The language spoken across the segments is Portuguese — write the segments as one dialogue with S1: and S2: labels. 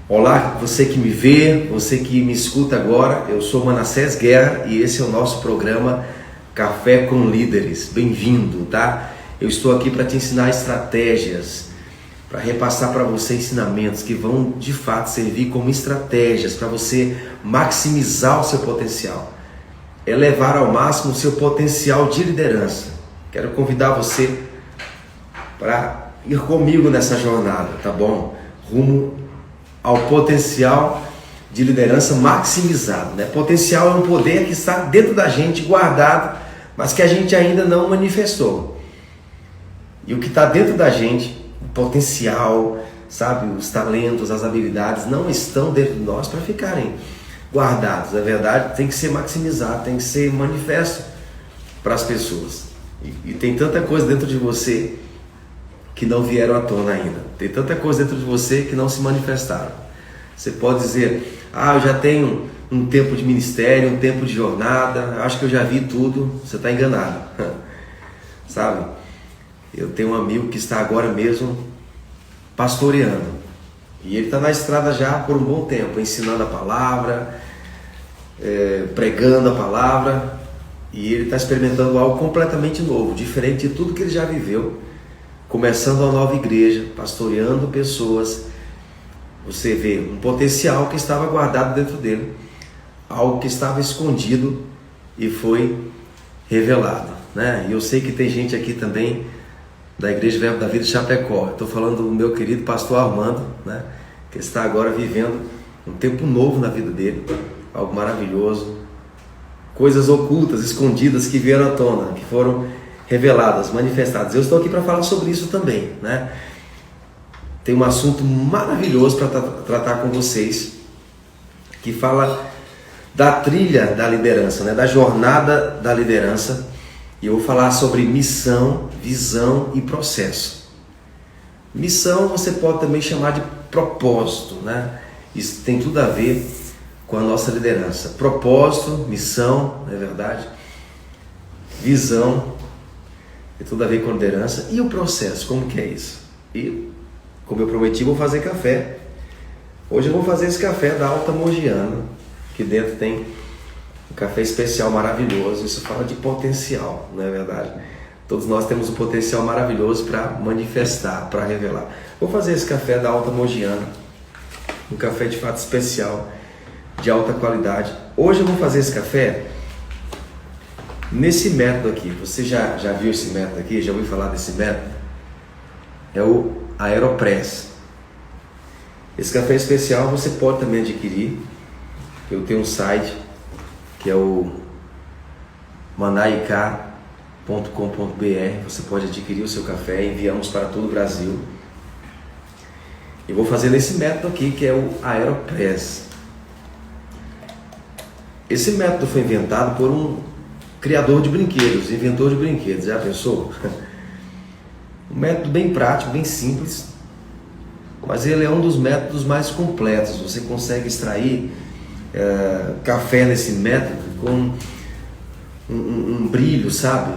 S1: Olá, você que me vê, você que me escuta agora, eu sou Manassés Guerra e esse é o nosso programa Café com Líderes. Bem-vindo, tá? Eu estou aqui para te ensinar estratégias, para repassar para você ensinamentos que vão de fato servir como estratégias para você maximizar o seu potencial, elevar ao máximo o seu potencial de liderança. Quero convidar você para ir comigo nessa jornada, tá bom? Rumo ao potencial de liderança maximizado, né? Potencial é um poder que está dentro da gente, guardado, mas que a gente ainda não manifestou. E o que está dentro da gente, o potencial, sabe, os talentos, as habilidades, não estão dentro de nós para ficarem guardados. Na verdade, tem que ser maximizado, tem que ser manifesto para as pessoas. E tem tanta coisa dentro de você que não vieram à tona ainda. Tem tanta coisa dentro de você que não se manifestaram. Você pode dizer, eu já tenho um tempo de ministério, um tempo de jornada, acho que eu já vi tudo. Você está enganado. Sabe? Eu tenho um amigo que está agora mesmo pastoreando. E ele está na estrada já por um bom tempo, ensinando a palavra, pregando a palavra. E ele está experimentando algo completamente novo, diferente de tudo que ele já viveu. Começando uma nova igreja, pastoreando pessoas, você vê um potencial que estava guardado dentro dele, algo que estava escondido e foi revelado, né? E eu sei que tem gente aqui também da Igreja Verbo da Vida de Chapecó. Estou falando do meu querido pastor Armando, né? Que está agora vivendo um tempo novo na vida dele, algo maravilhoso, coisas ocultas, escondidas que vieram à tona, que foram reveladas, manifestadas. Eu estou aqui para falar sobre isso também, né? Tem um assunto maravilhoso para tratar com vocês, que fala da trilha da liderança, né? Da jornada da liderança. E eu vou falar sobre missão, visão e processo. Missão você pode também chamar de propósito, né? Isso tem tudo a ver com a nossa liderança. Propósito, missão, não é verdade? Visão tem tudo a ver com liderança. E o processo, como que é isso? E, como eu prometi, vou fazer café. Hoje eu vou fazer esse café da Alta Mogiana, que dentro tem um café especial maravilhoso. Isso fala de potencial, não é verdade? Todos nós temos um potencial maravilhoso para manifestar, para revelar. Vou fazer esse café da Alta Mogiana, um café de fato especial, de alta qualidade. Hoje eu vou fazer esse café nesse método aqui. Você já viu esse método aqui? Já ouviu falar desse método? É o Aeropress. Esse café especial você pode também adquirir. Eu tenho um site que é o manaica.com.br. Você pode adquirir o seu café, enviamos para todo o Brasil. E vou fazer nesse método aqui, que é o Aeropress. Esse método foi inventado por um criador de brinquedos, inventor de brinquedos. Já pensou? Um método bem prático, bem simples, mas ele é um dos métodos mais completos. Você consegue extrair café nesse método com um brilho, sabe?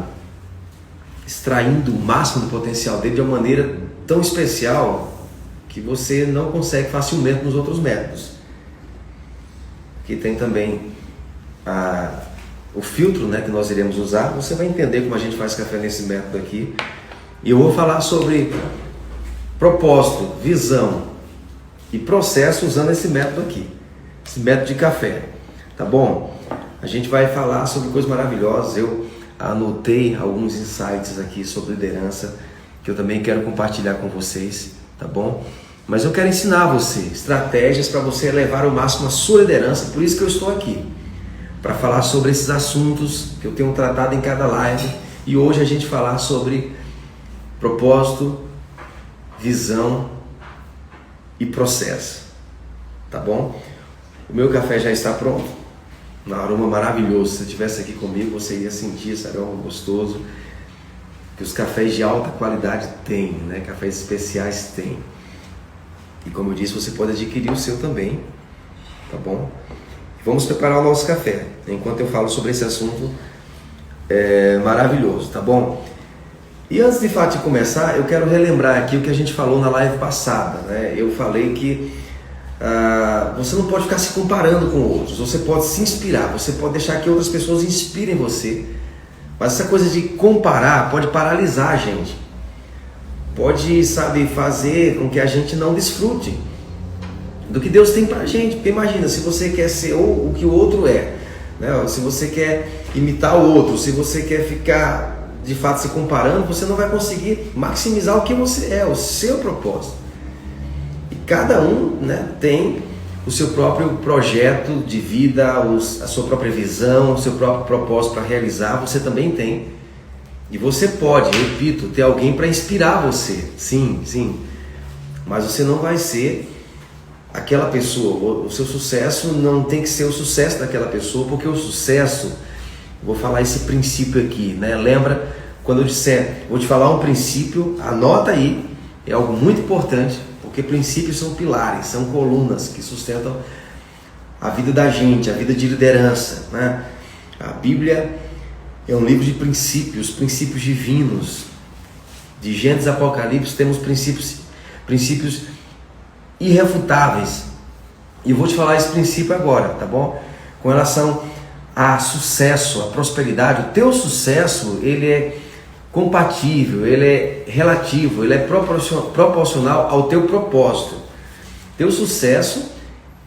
S1: Extraindo o máximo do potencial dele de uma maneira tão especial que você não consegue facilmente nos outros métodos. Aqui tem também o filtro, né, que nós iremos usar. Você vai entender como a gente faz café nesse método aqui. E eu vou falar sobre propósito, visão e processo usando esse método aqui, esse método de café, tá bom? A gente vai falar sobre coisas maravilhosas. Eu anotei alguns insights aqui sobre liderança que eu também quero compartilhar com vocês, tá bom? Mas eu quero ensinar você estratégias para você elevar ao máximo a sua liderança. Por isso que eu estou aqui, para falar sobre esses assuntos que eu tenho tratado em cada live. E hoje a gente falar sobre propósito, visão e processo, tá bom? O meu café já está pronto, um aroma maravilhoso. Se você estivesse aqui comigo, você ia sentir esse aroma gostoso que os cafés de alta qualidade têm, né? Cafés especiais têm. E como eu disse, você pode adquirir o seu também, tá bom? Vamos preparar o nosso café, enquanto eu falo sobre esse assunto maravilhoso, tá bom? E antes de fato de começar, eu quero relembrar aqui o que a gente falou na live passada, né? Eu falei que Você não pode ficar se comparando com outros, você pode se inspirar, você pode deixar que outras pessoas inspirem você. Mas essa coisa de comparar pode paralisar a gente. Pode, fazer com que a gente não desfrute do que Deus tem pra gente. Porque imagina, se você quer ser o que o outro é, né? Se você quer imitar o outro, se você quer ficar de fato se comparando, você não vai conseguir maximizar o que você é, o seu propósito. E cada um, né, tem o seu próprio projeto de vida, a sua própria visão, o seu próprio propósito para realizar, você também tem. E você pode, repito, ter alguém para inspirar você, sim, mas você não vai ser aquela pessoa. O seu sucesso não tem que ser o sucesso daquela pessoa, porque o sucesso, vou falar esse princípio aqui, né? Lembra, quando eu disser, vou te falar um princípio, anota aí, é algo muito importante, porque princípios são pilares, são colunas que sustentam a vida da gente, a vida de liderança, né? A Bíblia é um livro de princípios divinos. De Gênesis a Apocalipse temos princípios irrefutáveis. E eu vou te falar esse princípio agora, tá bom? Com relação a sucesso, a prosperidade, o teu sucesso, ele é compatível, ele é relativo, ele é proporcional ao teu propósito. Teu sucesso,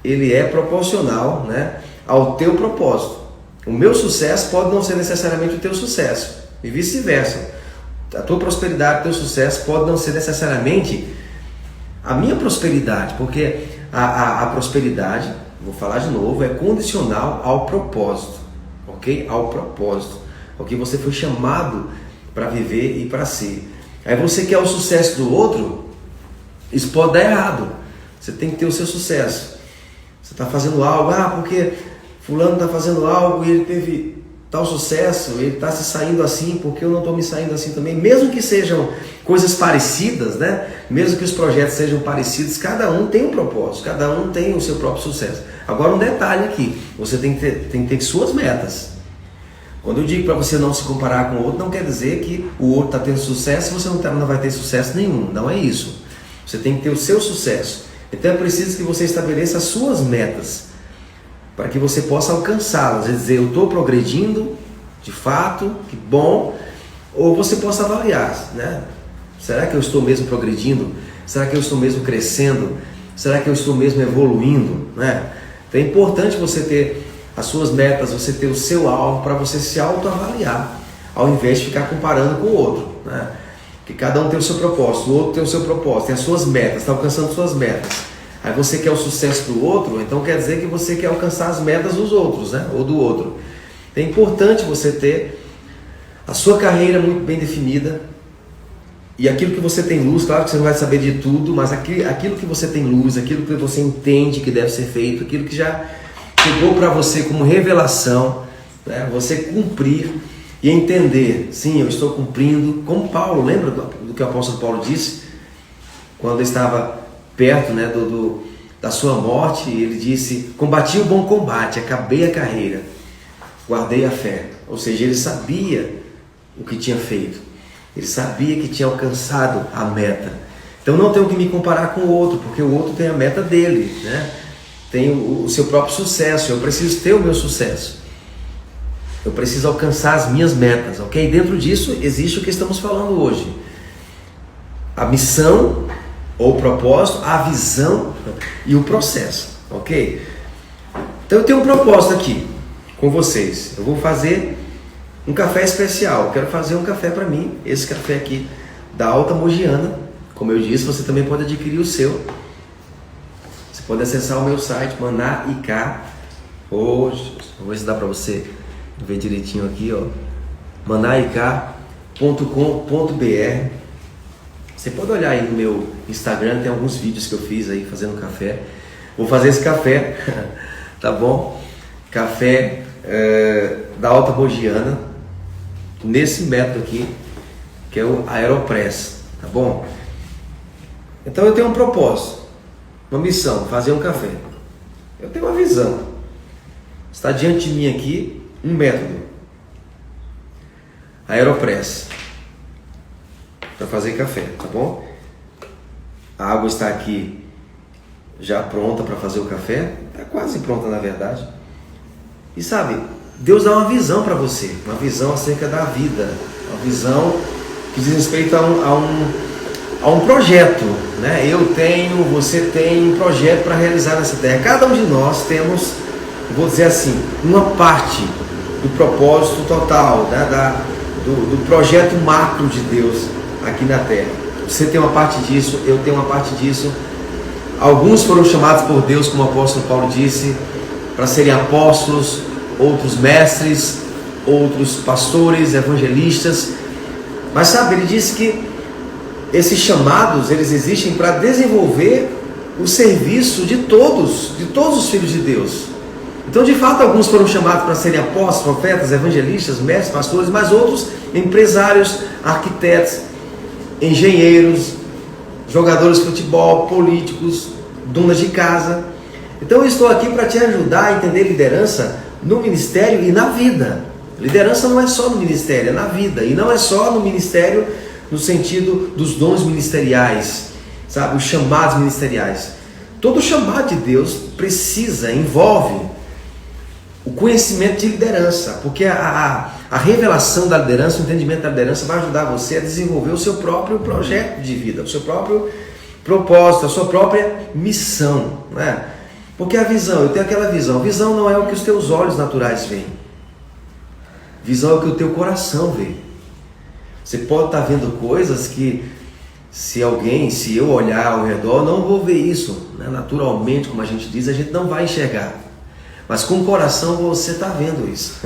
S1: ele é proporcional, né, ao teu propósito. O meu sucesso pode não ser necessariamente o teu sucesso, e vice-versa. A tua prosperidade, o teu sucesso pode não ser necessariamente a minha prosperidade, porque a prosperidade, vou falar de novo, é condicional ao propósito, ok? Ao propósito, ok? Você foi chamado para viver e para ser. Aí você quer o sucesso do outro, isso pode dar errado. Você tem que ter o seu sucesso. Você está fazendo algo, porque fulano está fazendo algo e ele teve tal sucesso, ele está se saindo assim, porque eu não estou me saindo assim também. Mesmo que sejam coisas parecidas, né? Mesmo que os projetos sejam parecidos, cada um tem um propósito, cada um tem o seu próprio sucesso. Agora um detalhe aqui, você tem que ter suas metas. Quando eu digo para você não se comparar com o outro, não quer dizer que o outro está tendo sucesso e você não vai ter sucesso nenhum, não é isso. Você tem que ter o seu sucesso. Então é preciso que você estabeleça as suas metas, para que você possa alcançá-las, quer dizer, eu estou progredindo, de fato, que bom, ou você possa avaliar, né? Será que eu estou mesmo progredindo? Será que eu estou mesmo crescendo? Será que eu estou mesmo evoluindo, né? Então é importante você ter as suas metas, você ter o seu alvo, para você se autoavaliar, ao invés de ficar comparando com o outro, né? Porque cada um tem o seu propósito, o outro tem o seu propósito, tem as suas metas, está alcançando suas metas. Aí você quer o sucesso do outro, então quer dizer que você quer alcançar as metas dos outros, né? Ou do outro. É importante você ter a sua carreira muito bem definida, e aquilo que você tem luz, claro que você não vai saber de tudo, mas aquilo que você tem luz, aquilo que você entende que deve ser feito, aquilo que já chegou para você como revelação, né? Você cumprir e entender, sim, eu estou cumprindo, como Paulo, lembra do que o apóstolo Paulo disse? Quando estava perto, né, da sua morte, ele disse: combati o bom combate, acabei a carreira, guardei a fé. Ou seja, ele sabia o que tinha feito, ele sabia que tinha alcançado a meta. Então não tenho que me comparar com o outro, porque o outro tem a meta dele, né? Tem o seu próprio sucesso. Eu preciso ter o meu sucesso, eu preciso alcançar as minhas metas, ok? Dentro disso existe o que estamos falando hoje: a missão ou o propósito, a visão e o processo, ok? Então eu tenho um propósito aqui com vocês. Eu vou fazer um café especial. Eu quero fazer um café para mim, esse café aqui da Alta Mogiana. Como eu disse, você também pode adquirir o seu. Você pode acessar o meu site, Maná.ik. Hoje, vou ver se dá para você ver direitinho aqui, ó. Maná.ik.com.br. Você pode olhar aí no meu Instagram, tem alguns vídeos que eu fiz aí fazendo café. Vou fazer esse café, tá bom? Café da Alta Mogiana, nesse método aqui, que é o Aeropress, tá bom? Então eu tenho um propósito, uma missão, fazer um café. Eu tenho uma visão. Está diante de mim aqui um método, Aeropress, para fazer café, tá bom? A água está aqui já pronta para fazer o café, está quase pronta na verdade. E sabe, Deus dá uma visão para você, uma visão acerca da vida, uma visão que diz respeito a um projeto, né? Eu tenho, você tem um projeto para realizar nessa terra. Cada um de nós temos, vou dizer assim, uma parte do propósito total, né? do projeto macro de Deus aqui na terra. Você tem uma parte disso, eu tenho uma parte disso. Alguns foram chamados por Deus, como o apóstolo Paulo disse, para serem apóstolos, outros mestres, outros pastores, evangelistas. Mas sabe, ele disse que esses chamados, eles existem para desenvolver o serviço de todos os filhos de Deus. Então, de fato, alguns foram chamados para serem apóstolos, profetas, evangelistas, mestres, pastores, mas outros empresários, arquitetos, engenheiros, jogadores de futebol, políticos, donas de casa. Então, eu estou aqui para te ajudar a entender liderança no ministério e na vida. Liderança não é só no ministério, é na vida. E não é só no ministério no sentido dos dons ministeriais, sabe? Os chamados ministeriais. Todo chamado de Deus envolve o conhecimento de liderança, porque a revelação da liderança, o entendimento da liderança vai ajudar você a desenvolver o seu próprio projeto de vida, o seu próprio propósito, a sua própria missão, né? Porque a visão, eu tenho aquela visão. Visão não é o que os teus olhos naturais veem. Visão é o que o teu coração vê. Você pode estar vendo coisas que, se eu olhar ao redor, não vou ver isso, né? Naturalmente, como a gente diz, a gente não vai enxergar. Mas com o coração você está vendo isso.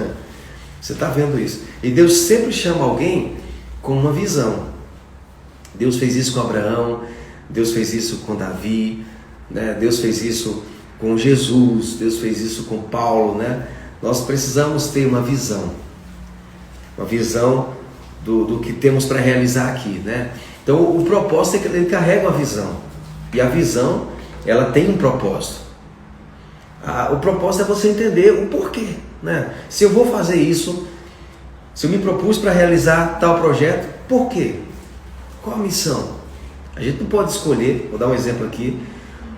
S1: Você está vendo isso. E Deus sempre chama alguém com uma visão. Deus fez isso com Abraão, Deus fez isso com Davi, né? Deus fez isso com Jesus, Deus fez isso com Paulo, né? Nós precisamos ter uma visão do que temos para realizar aqui, né? Então o propósito é que ele carrega uma visão, e a visão, ela tem um propósito. O propósito é você entender o porquê, né? Se eu vou fazer isso, se eu me propus para realizar tal projeto, por quê? Qual a missão? A gente não pode escolher, vou dar um exemplo aqui,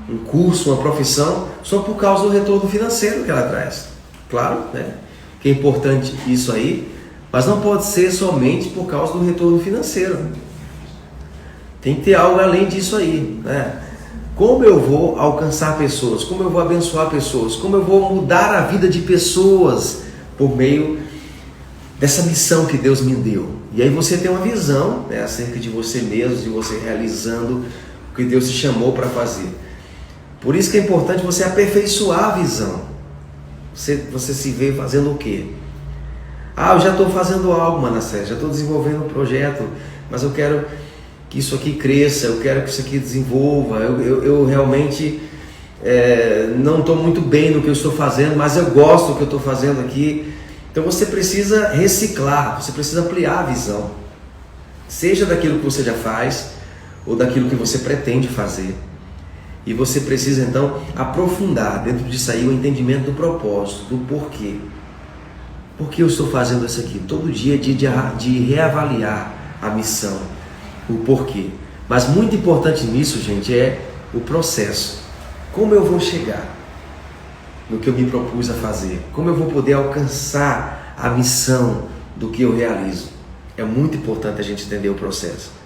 S1: um curso, uma profissão, só por causa do retorno financeiro que ela traz. Claro, né? Que é importante isso aí, mas não pode ser somente por causa do retorno financeiro. Tem que ter algo além disso aí, né? Como eu vou alcançar pessoas? Como eu vou abençoar pessoas? Como eu vou mudar a vida de pessoas por meio dessa missão que Deus me deu? E aí você tem uma visão, né, acerca de você mesmo, de você realizando o que Deus te chamou para fazer. Por isso que é importante você aperfeiçoar a visão. Você se vê fazendo o quê? Eu já estou fazendo algo, Manassés, já estou desenvolvendo um projeto, mas eu quero que isso aqui cresça, eu quero que isso aqui desenvolva, eu realmente não estou muito bem no que eu estou fazendo, mas eu gosto do que eu estou fazendo aqui. Então você precisa reciclar, você precisa ampliar a visão, seja daquilo que você já faz, ou daquilo que você pretende fazer. E você precisa então aprofundar dentro disso aí o entendimento do propósito, do porquê. Por que eu estou fazendo isso aqui? Todo dia de reavaliar a missão, o porquê. Mas muito importante nisso, gente, é o processo. Como eu vou chegar no que eu me propus a fazer? Como eu vou poder alcançar a missão do que eu realizo? É muito importante a gente entender o processo.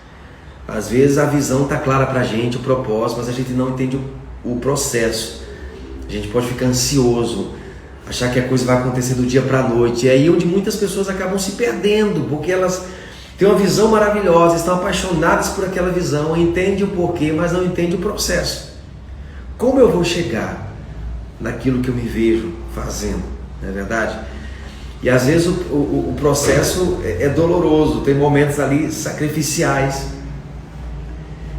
S1: Às vezes a visão está clara para a gente, o propósito, mas a gente não entende o processo. A gente pode ficar ansioso, achar que a coisa vai acontecer do dia para a noite. E é aí onde muitas pessoas acabam se perdendo, porque elas têm uma visão maravilhosa, estão apaixonadas por aquela visão, entendem o porquê, mas não entendem o processo. Como eu vou chegar naquilo que eu me vejo fazendo, não é verdade? E às vezes o processo é doloroso, tem momentos ali sacrificiais.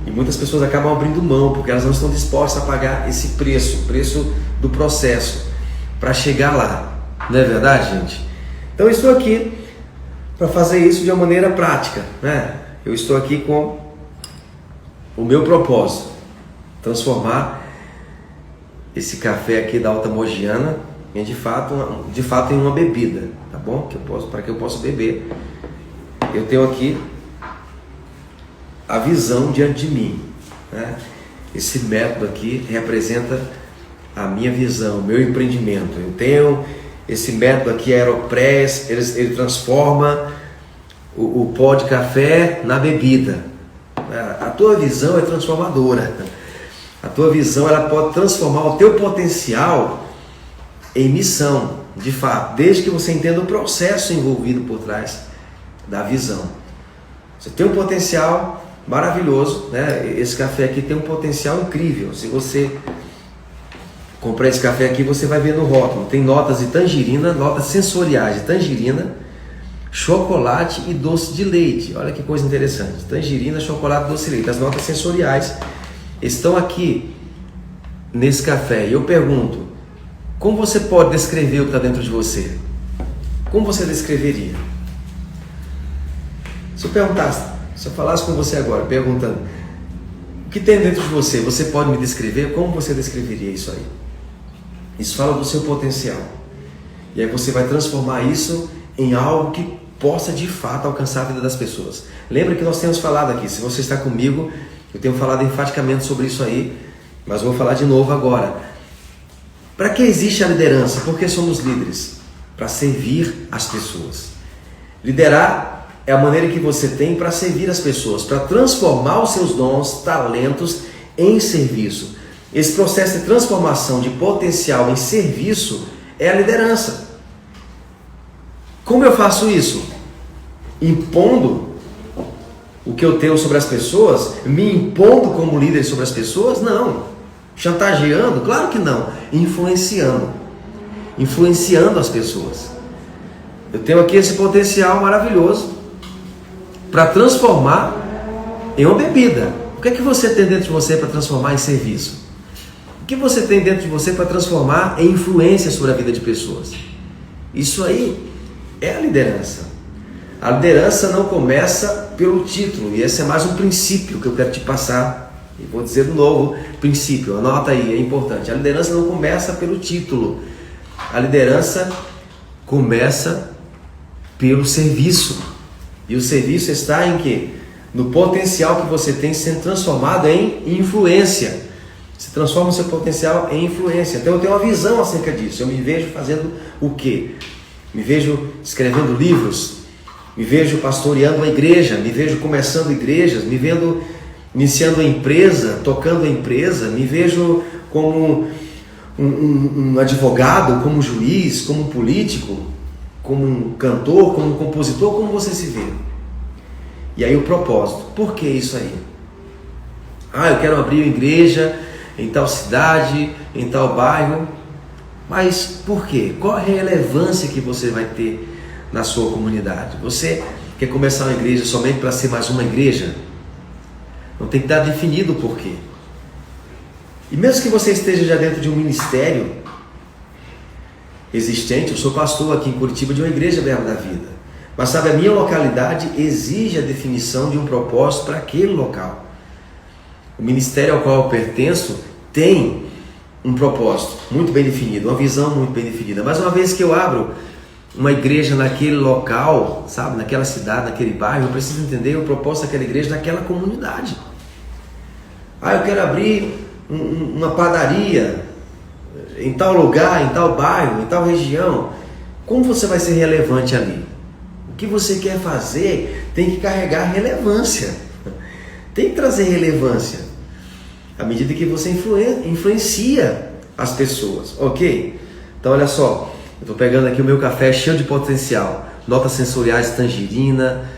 S1: E muitas pessoas acabam abrindo mão, porque elas não estão dispostas a pagar esse preço, o preço do processo, para chegar lá. Não é verdade, gente? Então eu estou aqui para fazer isso de uma maneira prática, né? Eu estou aqui com o meu propósito, transformar esse café aqui da Alta Mogiana em de fato em uma bebida, tá bom? Para que eu possa beber. Eu tenho aqui a visão diante de mim, né? Esse método aqui representa a minha visão, o meu empreendimento. Eu tenho esse método aqui, Aeropress, ele transforma o pó de café na bebida. A tua visão é transformadora. A tua visão, ela pode transformar o teu potencial em missão, de fato, desde que você entenda o processo envolvido por trás da visão. Você tem um potencial maravilhoso, né? Esse café aqui tem um potencial incrível. Se você comprar esse café aqui, você vai ver no rótulo, tem notas de tangerina, notas sensoriais de tangerina, chocolate e doce de leite. Olha que coisa interessante, tangerina, chocolate, doce de leite. As notas sensoriais estão aqui nesse café. E eu pergunto, como você pode descrever o que está dentro de você? Como você descreveria? Se eu perguntasse, se eu falasse com você agora, perguntando, o que tem dentro de você? Você pode me descrever? Como você descreveria isso aí? Isso fala do seu potencial. E aí você vai transformar isso em algo que possa de fato alcançar a vida das pessoas. Lembra que nós temos falado aqui, se você está comigo, eu tenho falado enfaticamente sobre isso aí, mas vou falar de novo agora. Para que existe a liderança? Porque somos líderes. Para servir as pessoas. Liderar é a maneira que você tem para servir as pessoas, para transformar os seus dons, talentos em serviço. Esse processo de transformação de potencial em serviço é a liderança. Como eu faço isso? Impondo o que eu tenho sobre as pessoas? Me impondo como líder sobre as pessoas? Não. Chantageando? Claro que não. Influenciando. Influenciando as pessoas. Eu tenho aqui esse potencial maravilhoso para transformar em uma bebida. O que é que você tem dentro de você para transformar em serviço? O que você tem dentro de você para transformar em influência sobre a vida de pessoas? Isso aí é a liderança. A liderança não começa pelo título, e esse é mais um princípio que eu quero te passar. E vou dizer de novo, princípio, anota aí, é importante. A liderança não começa pelo título. A liderança começa pelo serviço. E o serviço está em quê? No potencial que você tem sendo transformado em influência. Você transforma o seu potencial em influência. Então eu tenho uma visão acerca disso. Eu me vejo fazendo o quê? Me vejo escrevendo livros, me vejo pastoreando uma igreja, me vejo começando igrejas, me vendo iniciando uma empresa, tocando a empresa, me vejo como um advogado, como um juiz, como um político, como um cantor, como um compositor, como você se vê. E aí o propósito, por que isso aí? Eu quero abrir uma igreja em tal cidade, em tal bairro. Mas por quê? Qual a relevância que você vai ter na sua comunidade? Você quer começar uma igreja somente para ser mais uma igreja? Não tem que estar definido o porquê. E mesmo que você esteja já dentro de um ministério existente, eu sou pastor aqui em Curitiba de uma igreja Verbo da Vida. Mas sabe, a minha localidade exige a definição de um propósito para aquele local. O ministério ao qual eu pertenço tem um propósito muito bem definido, uma visão muito bem definida. Mas uma vez que eu abro uma igreja naquele local, sabe, naquela cidade, naquele bairro, eu preciso entender o propósito daquela igreja naquela comunidade. Eu quero abrir uma padaria em tal lugar, em tal bairro, em tal região. Como você vai ser relevante ali? O que você quer fazer tem que carregar relevância. Tem que trazer relevância. À medida que você influencia as pessoas, ok? Então olha só, eu estou pegando aqui o meu café cheio de potencial. Notas sensoriais, tangerina,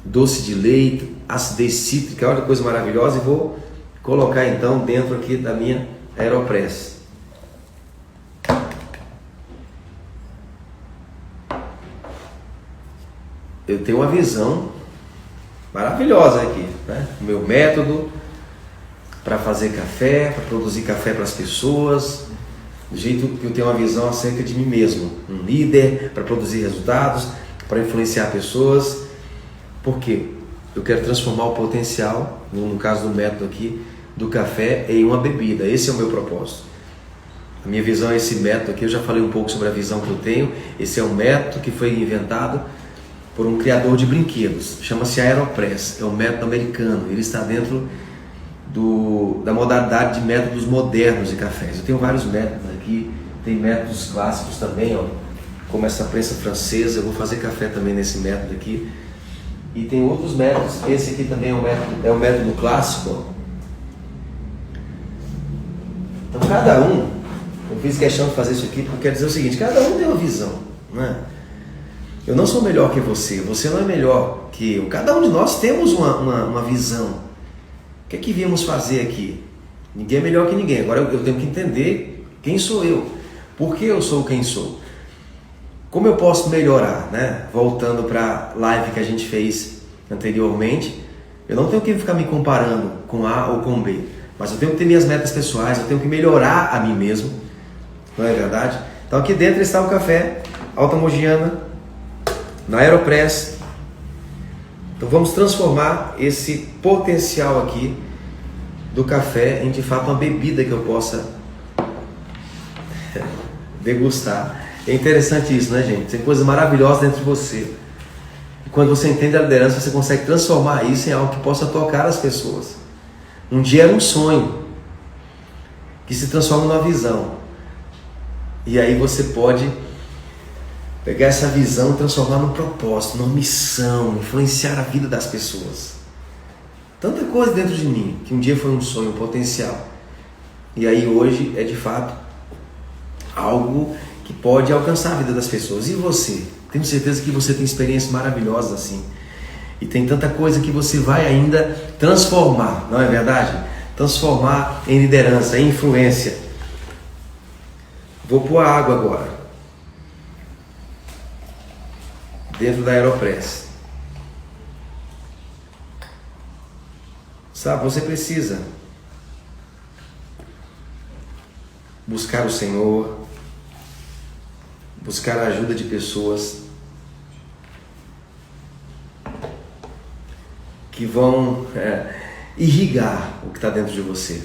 S1: doce de leite, acidez cítrica, olha que coisa maravilhosa. E vou colocar então dentro aqui da minha Aeropress. Eu tenho uma visão maravilhosa aqui, né? O meu método para fazer café, para produzir café para as pessoas, do jeito que eu tenho uma visão acerca de mim mesmo, um líder para produzir resultados, para influenciar pessoas. Por quê? Eu quero transformar o potencial, no caso do método aqui, do café em uma bebida. Esse é o meu propósito. A minha visão é esse método aqui. Eu já falei um pouco sobre a visão que eu tenho. Esse é um método que foi inventado por um criador de brinquedos, chama-se Aeropress, é um método americano. Ele está dentro da modalidade de métodos modernos de cafés. Eu tenho vários métodos aqui, tem métodos clássicos também, ó, como essa prensa francesa. Eu vou fazer café também nesse método aqui. E tem outros métodos. Esse aqui também é o método clássico, ó. Então cada um, eu fiz questão de fazer isso aqui porque quer dizer o seguinte: cada um tem uma visão, né? Eu não sou melhor que você, você não é melhor que eu. Cada um de nós temos uma visão. O que é que viemos fazer aqui? Ninguém é melhor que ninguém. Agora eu tenho que entender quem sou eu, por que eu sou quem sou, como eu posso melhorar, né? Voltando para a live que a gente fez anteriormente, eu não tenho que ficar me comparando com A ou com B, mas eu tenho que ter minhas metas pessoais, eu tenho que melhorar a mim mesmo, não é verdade? Então aqui dentro está o café Alta Mogiana, na Aeropress. Então vamos transformar esse potencial aqui do café em de fato uma bebida que eu possa degustar. É interessante isso, né, gente? Tem coisas maravilhosas dentro de você. E quando você entende a liderança, você consegue transformar isso em algo que possa tocar as pessoas. Um dia era um sonho que se transforma numa visão. E aí você pode pegar essa visão e transformar num propósito, numa missão, influenciar a vida das pessoas. Tanta coisa dentro de mim, que um dia foi um sonho, um potencial. E aí hoje é de fato algo que pode alcançar a vida das pessoas. E você? Tenho certeza que você tem experiências maravilhosas assim. E tem tanta coisa que você vai ainda transformar, não é verdade? Transformar em liderança, em influência. Vou pôr a água agora dentro da Aeropress. Sabe, você precisa buscar o Senhor, buscar a ajuda de pessoas que vão irrigar o que está dentro de você.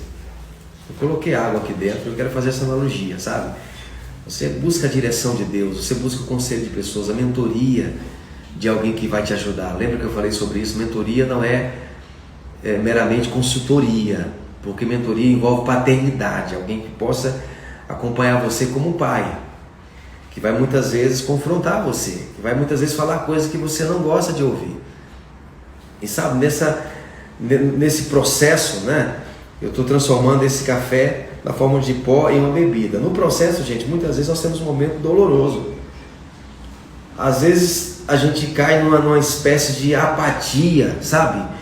S1: Eu coloquei água aqui dentro, eu quero fazer essa analogia, sabe? Você busca a direção de Deus, você busca o conselho de pessoas, a mentoria de alguém que vai te ajudar. Lembra que eu falei sobre isso? Mentoria não é meramente consultoria, porque mentoria envolve paternidade, alguém que possa acompanhar você como pai, que vai muitas vezes confrontar você, que vai muitas vezes falar coisas que você não gosta de ouvir. E sabe, nesse processo, né, eu estou transformando esse café na forma de pó em uma bebida. No processo, gente, muitas vezes nós temos um momento doloroso. Às vezes a gente cai numa espécie de apatia, sabe?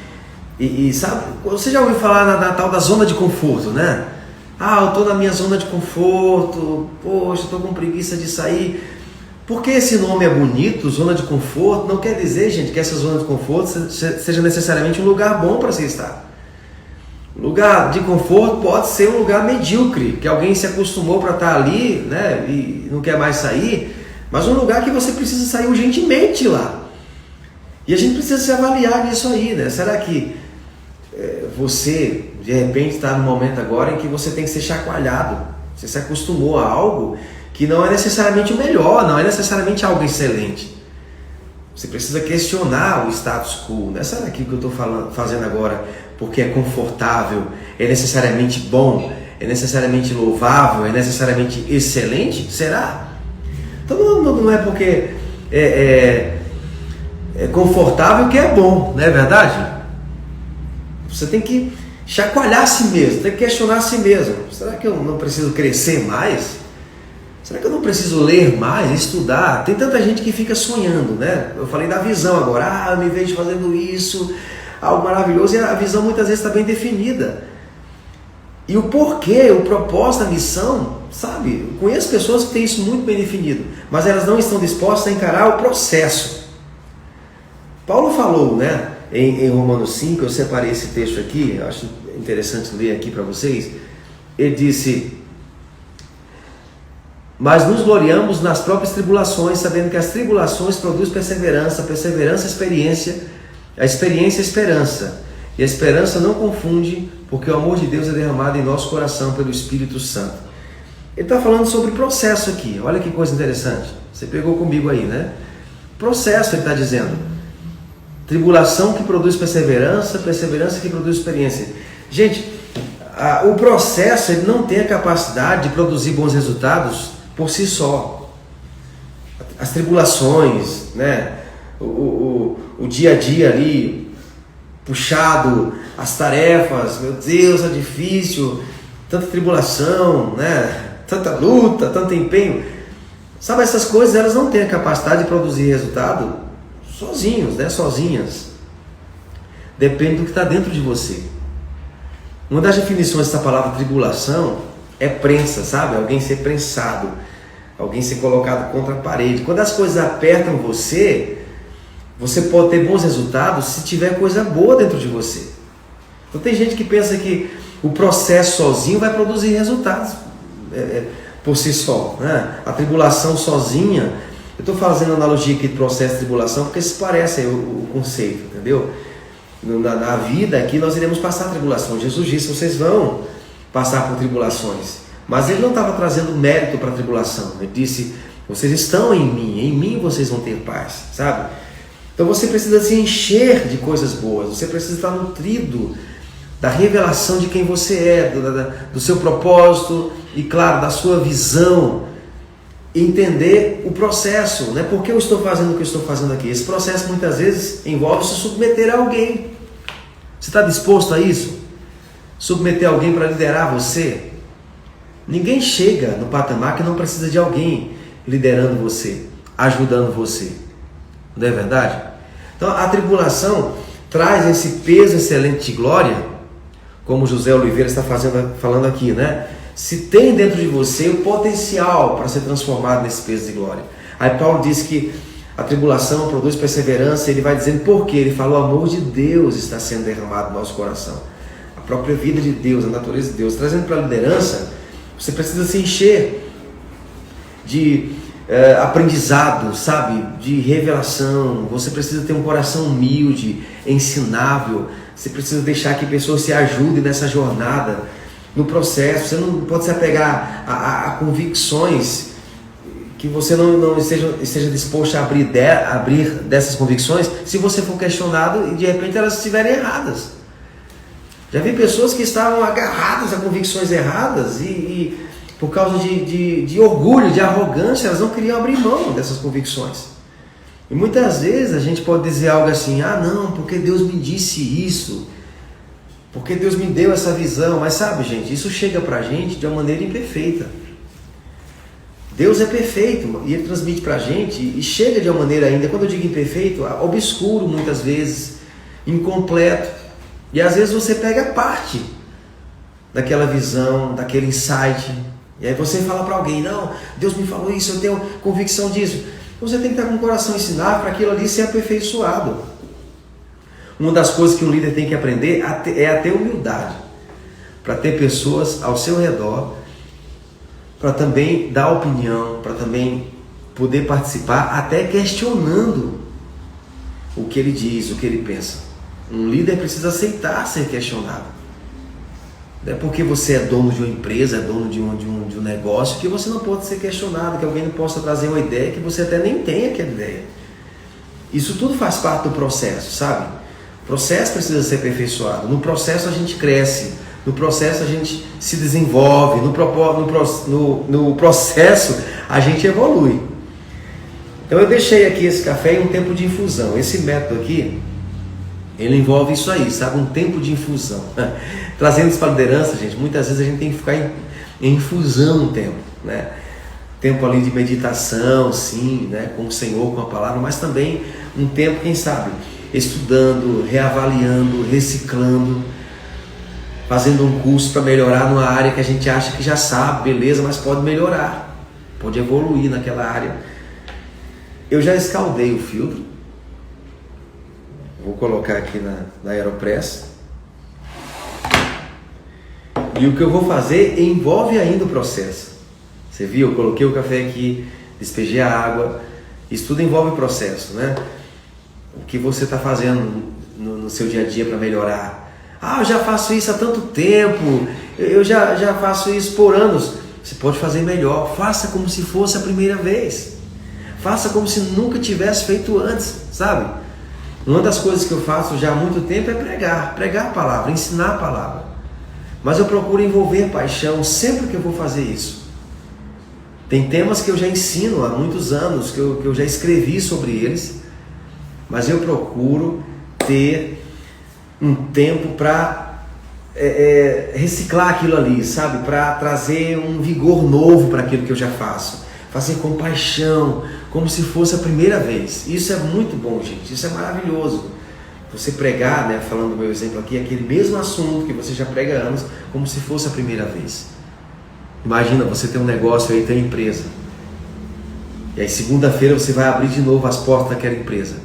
S1: E sabe, você já ouviu falar na tal da zona de conforto, né? Ah, eu estou na minha zona de conforto, poxa, estou com preguiça de sair. Porque esse nome é bonito, zona de conforto, não quer dizer, gente, que essa zona de conforto seja necessariamente um lugar bom para você estar. Lugar de conforto pode ser um lugar medíocre, que alguém se acostumou para estar ali, né, e não quer mais sair, mas um lugar que você precisa sair urgentemente lá. E a gente precisa se avaliar nisso aí, né? Será que você, de repente, está no momento agora em que você tem que ser chacoalhado? Você se acostumou a algo que não é necessariamente o melhor, não é necessariamente algo excelente. Você precisa questionar o status quo, né? Será que o que eu estou fazendo agora, porque é confortável, é necessariamente bom, é necessariamente louvável, é necessariamente excelente? Será? Então não é porque é confortável que é bom, não é verdade? Você tem que chacoalhar a si mesmo, tem que questionar a si mesmo. Será que eu não preciso crescer mais? Será que eu não preciso ler mais, estudar? Tem tanta gente que fica sonhando, né? Eu falei da visão agora, eu me vejo fazendo isso, algo maravilhoso, e a visão muitas vezes está bem definida. E o porquê, o propósito, a missão, sabe? Eu conheço pessoas que têm isso muito bem definido, mas elas não estão dispostas a encarar o processo. Paulo falou, né, em Romanos 5, eu separei esse texto aqui, eu acho interessante ler aqui para vocês. Ele disse: mas nos gloriamos nas próprias tribulações, sabendo que as tribulações produzem perseverança, a perseverança experiência, a experiência esperança. E a esperança não confunde, porque o amor de Deus é derramado em nosso coração pelo Espírito Santo. Ele está falando sobre processo aqui, olha que coisa interessante. Você pegou comigo aí, né? Processo, ele está dizendo. Tribulação que produz perseverança, perseverança que produz experiência. Gente, o processo ele não tem a capacidade de produzir bons resultados por si só. As tribulações, né? O dia a dia ali, puxado, as tarefas, meu Deus, é difícil, tanta tribulação, né? Tanta luta, tanto empenho. Sabe, essas coisas elas não têm a capacidade de produzir resultado sozinhos, né? Sozinhas. Depende do que está dentro de você. Uma das definições dessa palavra tribulação é prensa, sabe? Alguém ser prensado, alguém ser colocado contra a parede. Quando as coisas apertam você, você pode ter bons resultados se tiver coisa boa dentro de você. Então tem gente que pensa que o processo sozinho vai produzir resultados por si só, né? A tribulação sozinha, eu estou fazendo analogia aqui de processo de tribulação porque se parece o conceito, entendeu? Na vida aqui nós iremos passar tribulação. Jesus disse, vocês vão passar por tribulações, mas ele não estava trazendo mérito para a tribulação. Ele disse, vocês estão em mim vocês vão ter paz, sabe? Então você precisa se encher de coisas boas, você precisa estar nutrido da revelação de quem você é, do seu propósito e, claro, da sua visão. Entender o processo, né? Por que eu estou fazendo o que eu estou fazendo aqui? Esse processo muitas vezes envolve se submeter a alguém. Você está disposto a isso? Submeter alguém para liderar você? Ninguém chega no patamar que não precisa de alguém liderando você, ajudando você. Não é verdade? Então a tribulação traz esse peso excelente de glória, como José Oliveira está falando aqui, né? Se tem dentro de você o potencial para ser transformado nesse peso de glória. Aí Paulo diz que a tribulação produz perseverança, ele vai dizendo por quê? Ele fala, o amor de Deus está sendo derramado no nosso coração. A própria vida de Deus, a natureza de Deus. Trazendo para a liderança, você precisa se encher de aprendizado, sabe? De revelação. Você precisa ter um coração humilde, ensinável. Você precisa deixar que pessoas se ajudem nessa jornada. No processo, você não pode se apegar a convicções que você não esteja disposto a abrir dessas convicções se você for questionado e de repente elas estiverem erradas. Já vi pessoas que estavam agarradas a convicções erradas e por causa de orgulho, de arrogância, elas não queriam abrir mão dessas convicções. E muitas vezes a gente pode dizer algo assim, não, porque Deus me disse isso, porque Deus me deu essa visão, mas sabe, gente, isso chega pra gente de uma maneira imperfeita. Deus é perfeito e Ele transmite pra gente e chega de uma maneira ainda, quando eu digo imperfeito, obscuro muitas vezes, incompleto. E às vezes você pega parte daquela visão, daquele insight, e aí você fala para alguém, não, Deus me falou isso, eu tenho convicção disso. Você tem que estar com o coração ensinar para aquilo ali ser aperfeiçoado. Uma das coisas que um líder tem que aprender é a ter humildade, para ter pessoas ao seu redor, para também dar opinião, para também poder participar, até questionando o que ele diz, o que ele pensa. Um líder precisa aceitar ser questionado. Não é porque você é dono de uma empresa, é dono de um negócio, que você não pode ser questionado, que alguém não possa trazer uma ideia que você até nem tem aquela ideia. Isso tudo faz parte do processo, sabe? O processo precisa ser aperfeiçoado. No processo a gente cresce, no processo a gente se desenvolve, no processo a gente evolui. Então eu deixei aqui esse café em um tempo de infusão. Esse método aqui, ele envolve isso aí, sabe? Um tempo de infusão. Trazendo isso para a liderança, gente, muitas vezes a gente tem que ficar em infusão um tempo, né? Tempo ali de meditação, sim, né? Com o Senhor, com a palavra, mas também um tempo, quem sabe, estudando, reavaliando, reciclando, fazendo um curso para melhorar numa área que a gente acha que já sabe, beleza, mas pode melhorar, pode evoluir naquela área. Eu já escaldei o filtro, vou colocar aqui na Aeropress, e o que eu vou fazer envolve ainda o processo. Você viu? Eu coloquei o café aqui, despejei a água, isso tudo envolve o processo, né? O que você está fazendo no seu dia a dia para melhorar? Eu já faço isso há tanto tempo, eu já faço isso por anos. Você pode fazer melhor, faça como se fosse a primeira vez. Faça como se nunca tivesse feito antes, sabe? Uma das coisas que eu faço já há muito tempo é pregar a palavra, ensinar a palavra. mas eu procuro envolver paixão sempre que eu vou fazer isso. Tem temas que eu já ensino há muitos anos, que eu já escrevi sobre eles, mas eu procuro ter um tempo para reciclar aquilo ali, sabe? Para trazer um vigor novo para aquilo que eu já faço. Fazer com paixão, como se fosse a primeira vez. Isso é muito bom, gente. Isso é maravilhoso. Você pregar, né, falando do meu exemplo aqui, aquele mesmo assunto que você já prega há anos, como se fosse a primeira vez. Imagina, você tem um negócio aí, tem uma empresa. E aí segunda-feira você vai abrir de novo as portas daquela empresa.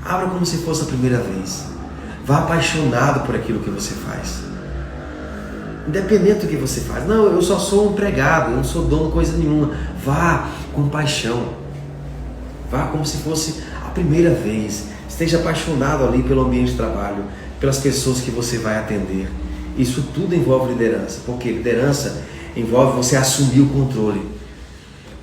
S1: Abra como se fosse a primeira vez. Vá apaixonado por aquilo que você faz. Independente do que você faz. Não, eu só sou um empregado, eu não sou dono de coisa nenhuma. Vá com paixão. Vá como se fosse a primeira vez. Esteja apaixonado ali pelo ambiente de trabalho, pelas pessoas que você vai atender. Isso tudo envolve liderança. Porque liderança envolve você assumir o controle.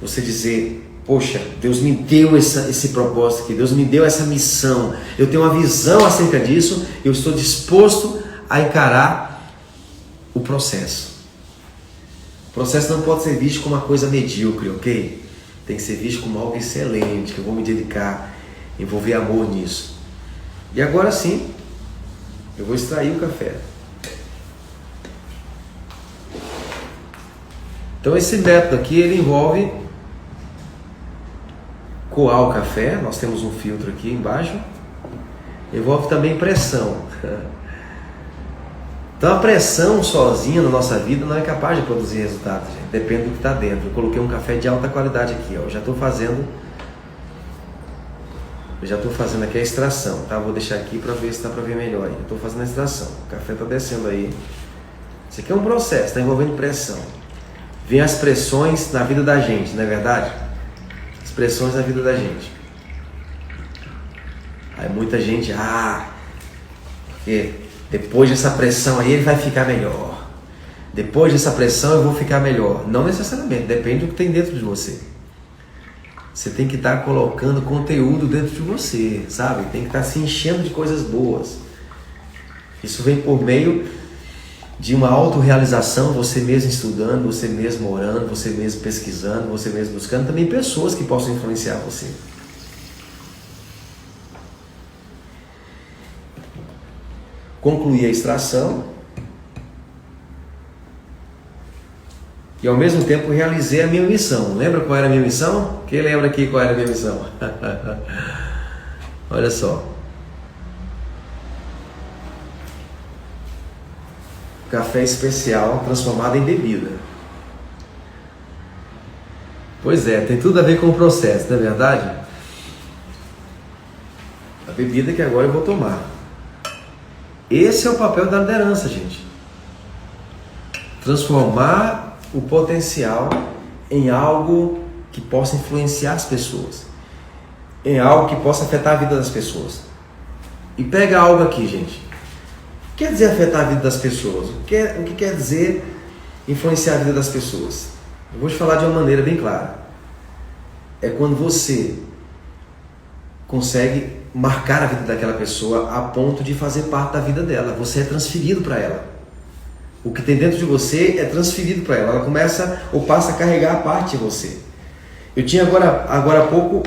S1: Você dizer, poxa, Deus me deu esse propósito aqui, Deus me deu essa missão, eu tenho uma visão acerca disso, eu estou disposto a encarar o processo. O processo não pode ser visto como uma coisa medíocre, ok? Tem que ser visto como algo excelente, que eu vou me dedicar, envolver amor nisso. E agora sim, eu vou extrair o café. Então esse método aqui, ele envolve coar o café, nós temos um filtro aqui embaixo, envolve também pressão. Então a pressão sozinha na nossa vida não é capaz de produzir resultados, gente. Depende do que está dentro. Eu coloquei um café de alta qualidade aqui, ó. Eu já estou fazendo aqui a extração, tá? Vou deixar aqui para ver se dá para ver melhor aí. Eu estou fazendo a extração, o café está descendo aí. Isso aqui é um processo, está envolvendo pressão. Vem as pressões na vida da gente, não é verdade? As pressões na vida da gente. Aí muita gente, porque depois dessa pressão aí ele vai ficar melhor. Depois dessa pressão eu vou ficar melhor. Não necessariamente, depende do que tem dentro de você. Você tem que estar colocando conteúdo dentro de você, sabe? Tem que estar se enchendo de coisas boas. Isso vem por meio de uma autorrealização, você mesmo estudando, você mesmo orando, você mesmo pesquisando, você mesmo buscando, também pessoas que possam influenciar você. Concluí a extração e ao mesmo tempo realizei a minha missão. Lembra qual era a minha missão? Quem lembra aqui qual era a minha missão? Olha só. Café especial transformado em bebida. Pois é, tem tudo a ver com o processo, não é verdade? A bebida que agora eu vou tomar. Esse é o papel da liderança, gente. Transformar o potencial em algo que possa influenciar as pessoas. Em algo que possa afetar a vida das pessoas. E pega algo aqui, gente. O que quer dizer afetar a vida das pessoas? O que quer dizer influenciar a vida das pessoas? Eu vou te falar de uma maneira bem clara. É quando você consegue marcar a vida daquela pessoa a ponto de fazer parte da vida dela. Você é transferido para ela. O que tem dentro de você é transferido para ela. Ela começa ou passa a carregar a parte de você. Eu tinha agora há pouco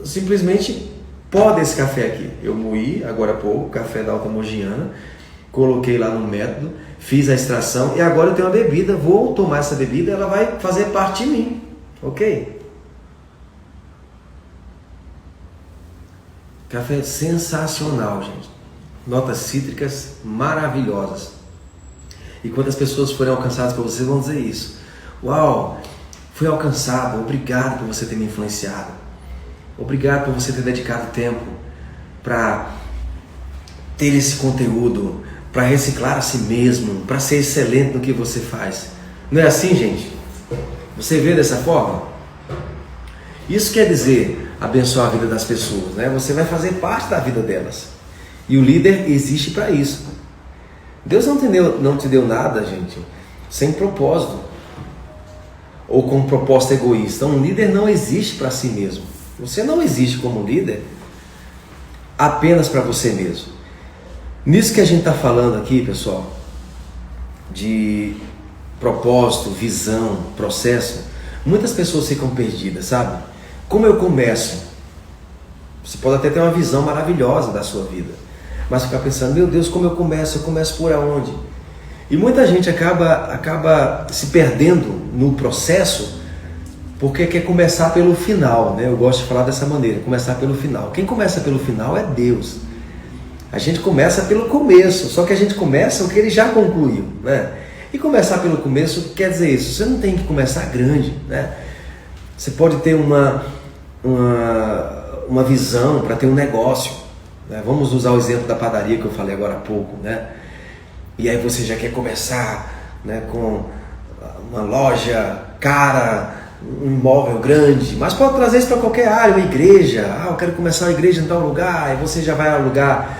S1: simplesmente pó desse café aqui. Eu moí agora há pouco, café da Alta Mogiana. Coloquei lá no método, fiz a extração e agora eu tenho uma bebida, vou tomar essa bebida e ela vai fazer parte de mim, ok? Café sensacional, gente. Notas cítricas maravilhosas. E quando as pessoas forem alcançadas por você, vão dizer isso. Uau, fui alcançado, obrigado por você ter me influenciado. Obrigado por você ter dedicado tempo para ter esse conteúdo, para reciclar a si mesmo, para ser excelente no que você faz. Não é assim, gente? Você vê dessa forma? Isso quer dizer abençoar a vida das pessoas, né? Você vai fazer parte da vida delas. E o líder existe para isso. Deus não te deu nada, gente, sem propósito. Ou com um propósito egoísta. Um líder não existe para si mesmo. Você não existe como líder apenas para você mesmo. Nisso que a gente está falando aqui, pessoal, de propósito, visão, processo, muitas pessoas ficam perdidas, sabe? Como eu começo? Você pode até ter uma visão maravilhosa da sua vida, mas ficar pensando, meu Deus, como eu começo? Eu começo por aonde? E muita gente acaba se perdendo no processo porque quer começar pelo final, né? Eu gosto de falar dessa maneira, começar pelo final. Quem começa pelo final é Deus. A gente começa pelo começo, só que a gente começa o que ele já concluiu, né? E começar pelo começo quer dizer isso, você não tem que começar grande, né? Você pode ter uma visão para ter um negócio, né? Vamos usar o exemplo da padaria que eu falei agora há pouco, né? E aí você já quer começar, né, com uma loja cara, um imóvel grande, mas pode trazer isso para qualquer área, uma igreja. Eu quero começar uma igreja em tal lugar, aí você já vai alugar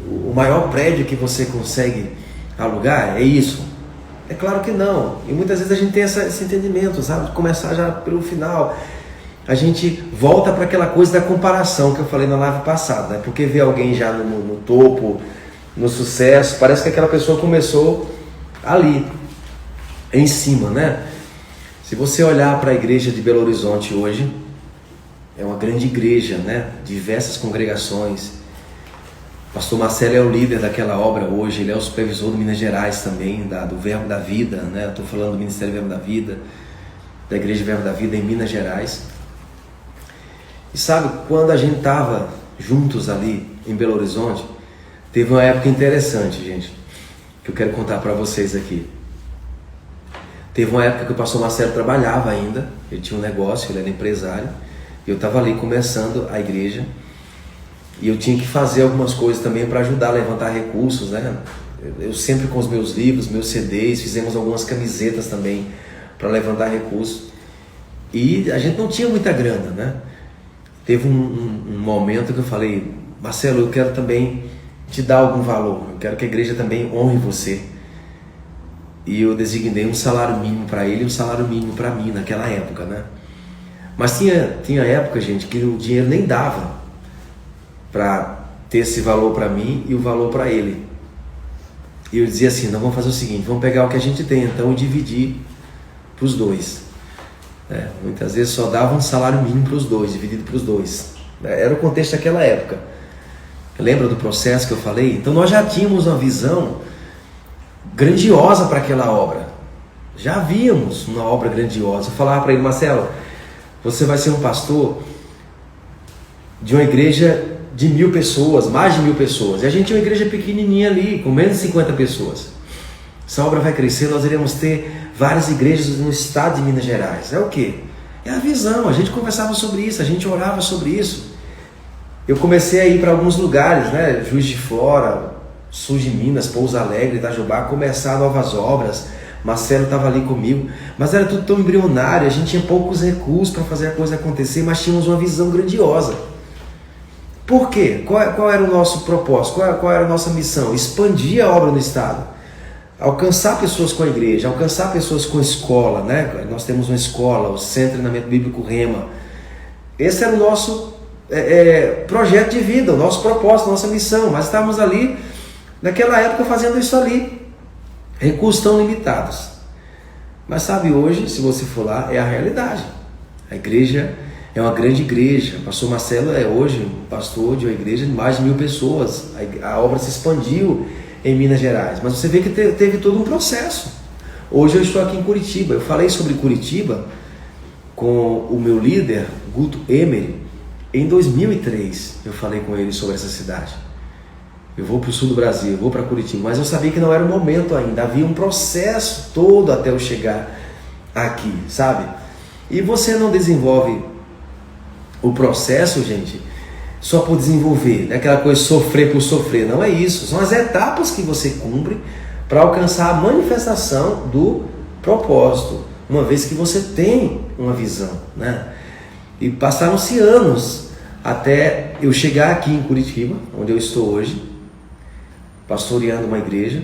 S1: o maior prédio que você consegue alugar, é isso? É claro que não. E muitas vezes a gente tem esse entendimento, sabe? De começar já pelo final. A gente volta para aquela coisa da comparação que eu falei na live passada, né? Porque vê alguém já no topo, no sucesso, parece que aquela pessoa começou ali, em cima, né? Se você olhar para a igreja de Belo Horizonte hoje, é uma grande igreja, né? Diversas congregações. O pastor Marcelo é o líder daquela obra hoje, ele é o supervisor do Minas Gerais também, do Verbo da Vida, né? Eu estou falando do Ministério Verbo da Vida, da Igreja Verbo da Vida em Minas Gerais. E sabe, quando a gente estava juntos ali em Belo Horizonte, teve uma época interessante, gente, que eu quero contar para vocês aqui. Teve uma época que o pastor Marcelo trabalhava ainda, ele tinha um negócio, ele era empresário, e eu estava ali começando a igreja, e eu tinha que fazer algumas coisas também para ajudar a levantar recursos, né? Eu sempre com os meus livros, meus CDs, fizemos algumas camisetas também para levantar recursos, e a gente não tinha muita grana, né? Teve um momento que eu falei, Marcelo, eu quero também te dar algum valor, eu quero que a igreja também honre você. E eu designei um salário mínimo para ele e um salário mínimo para mim naquela época, né? Mas tinha época, gente, que o dinheiro nem dava para ter esse valor para mim e o valor para ele. E eu dizia assim, não, vamos fazer o seguinte, vamos pegar o que a gente tem então e dividir para os dois. Muitas vezes só dava um salário mínimo para os dois, dividido para os dois. Era o contexto daquela época. Lembra do processo que eu falei? Então nós já tínhamos uma visão grandiosa para aquela obra. Já víamos uma obra grandiosa. Eu falava para ele, Marcelo, você vai ser um pastor de uma igreja de 1000 pessoas, mais de 1000 pessoas. E a gente é uma igreja pequenininha ali, com menos de 50 pessoas. Essa obra vai crescer, nós iremos ter várias igrejas no estado de Minas Gerais. É o quê? É a visão. A gente conversava sobre isso, a gente orava sobre isso. Eu comecei a ir para alguns lugares, né? Juiz de Fora, Sul de Minas, Pouso Alegre, Itajubá, começar novas obras. Marcelo estava ali comigo, mas era tudo tão embrionário, a gente tinha poucos recursos para fazer a coisa acontecer, mas tínhamos uma visão grandiosa. Por quê? Qual era o nosso propósito? Qual era a nossa missão? Expandir a obra no estado, alcançar pessoas com a igreja, alcançar pessoas com a escola, né? Nós temos uma escola, o Centro de Treinamento Bíblico Rema. Esse era o nosso projeto de vida, o nosso propósito, a nossa missão, mas estávamos ali naquela época fazendo isso ali, recursos tão limitados. Mas sabe, hoje, se você for lá, é a realidade. A igreja é uma grande igreja. O pastor Marcelo é hoje um pastor de uma igreja de mais de 1000 pessoas. A obra se expandiu em Minas Gerais, mas você vê que teve todo um processo. Hoje eu estou aqui em Curitiba. Eu falei sobre Curitiba com o meu líder, Guto Emery, em 2003. Eu falei com ele sobre essa cidade. Eu vou para o sul do Brasil, eu vou para Curitiba, mas eu sabia que não era o momento ainda, havia um processo todo até eu chegar aqui, sabe? E você não desenvolve o processo, gente, só por desenvolver, né? Aquela coisa sofrer por sofrer, não é isso, são as etapas que você cumpre para alcançar a manifestação do propósito, uma vez que você tem uma visão, né? E passaram-se anos até eu chegar aqui em Curitiba, onde eu estou hoje, pastoreando uma igreja.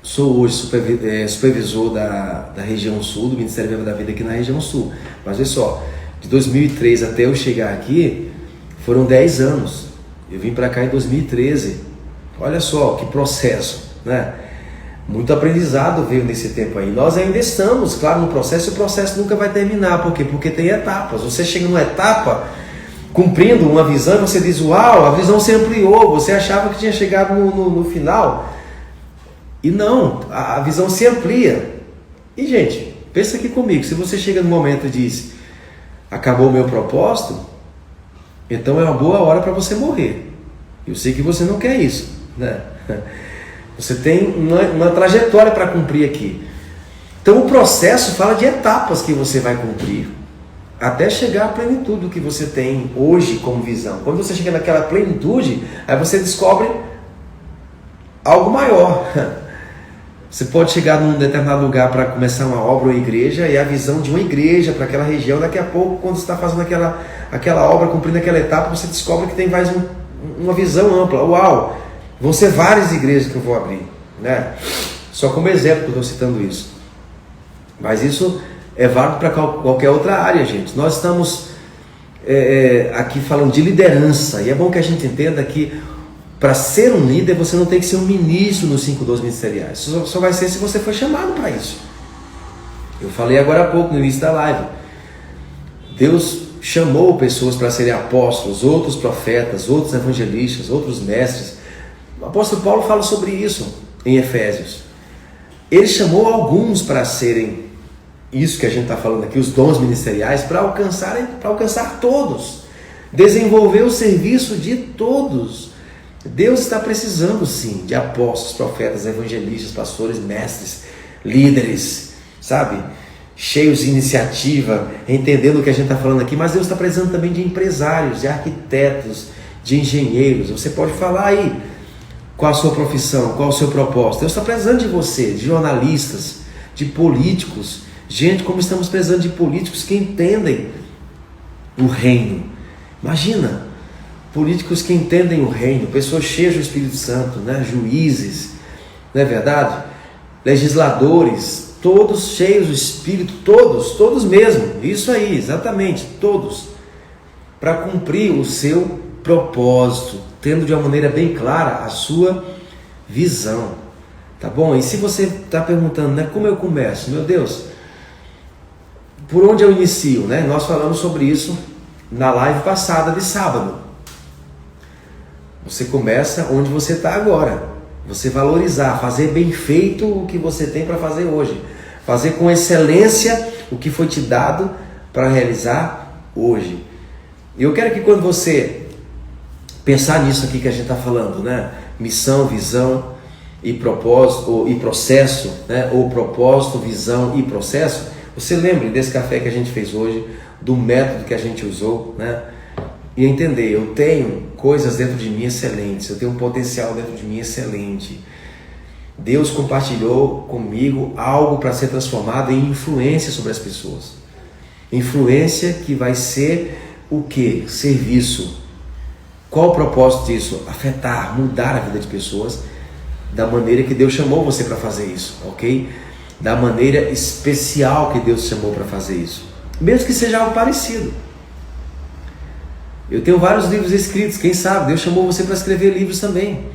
S1: Sou hoje supervisor da região sul, do Ministério Verbo da Vida aqui na região sul. Mas olha só, de 2003 até eu chegar aqui, foram 10 anos. Eu vim para cá em 2013. Olha só que processo, né? Muito aprendizado veio nesse tempo aí. Nós ainda estamos, claro, no processo, e o processo nunca vai terminar. Por quê? Porque tem etapas. Você chega numa etapa, cumprindo uma visão, e você diz, uau, a visão se ampliou. Você achava que tinha chegado no final. E não, a visão se amplia. E, gente, pensa aqui comigo. Se você chega no momento e diz, acabou o meu propósito, então é uma boa hora para você morrer. Eu sei que você não quer isso, né? Você tem uma trajetória para cumprir aqui. Então o processo fala de etapas que você vai cumprir até chegar à plenitude do que você tem hoje como visão. Quando você chega naquela plenitude, aí você descobre algo maior. Você pode chegar num determinado lugar para começar uma obra ou uma igreja, e a visão de uma igreja para aquela região, daqui a pouco, quando você está fazendo aquela obra, cumprindo aquela etapa, você descobre que tem mais uma visão ampla. Uau! Vão ser várias igrejas que eu vou abrir, né? Só como exemplo que eu estou citando isso. Mas isso é válido para qualquer outra área, gente. Nós estamos aqui falando de liderança, e é bom que a gente entenda que para ser um líder você não tem que ser um ministro nos 5 dons ministeriais. Só vai ser se você for chamado para isso. Eu falei agora há pouco no início da live. Deus chamou pessoas para serem apóstolos, outros profetas, outros evangelistas, outros mestres. O apóstolo Paulo fala sobre isso em Efésios. Ele chamou alguns para serem isso que a gente está falando aqui, os dons ministeriais, para alcançar todos, desenvolver o serviço de todos. Deus está precisando sim de apóstolos, profetas, evangelistas, pastores, mestres, líderes, sabe? Cheios de iniciativa, entendendo o que a gente está falando aqui, mas Deus está precisando também de empresários, de arquitetos, de engenheiros. Você pode falar aí qual a sua profissão, qual o seu propósito. Deus está precisando de você, de jornalistas, de políticos. Gente, como estamos precisando de políticos que entendem o reino. Imagina, políticos que entendem o reino, pessoas cheias do Espírito Santo, né? Juízes, não é verdade? Legisladores, todos cheios do Espírito, todos mesmo, isso aí, exatamente, todos, para cumprir o seu propósito, tendo de uma maneira bem clara a sua visão, tá bom? E se você está perguntando, né, como eu começo? Meu Deus, por onde eu inicio, né? Nós falamos sobre isso na live passada de sábado. Você começa onde você está agora, você valorizar, fazer bem feito o que você tem para fazer hoje, fazer com excelência o que foi te dado para realizar hoje. E eu quero que quando você pensar nisso aqui que a gente está falando, né? Missão, visão e propósito, e processo, né? Ou propósito, visão e processo. Você lembre desse café que a gente fez hoje, do método que a gente usou, né? E entender, eu tenho coisas dentro de mim excelentes, eu tenho um potencial dentro de mim excelente. Deus compartilhou comigo algo para ser transformado em influência sobre as pessoas. Influência que vai ser o quê? Serviço. Qual o propósito disso? Afetar, mudar a vida de pessoas da maneira que Deus chamou você para fazer isso, ok? Da maneira especial que Deus chamou para fazer isso. Mesmo que seja algo parecido. Eu tenho vários livros escritos, quem sabe Deus chamou você para escrever livros também.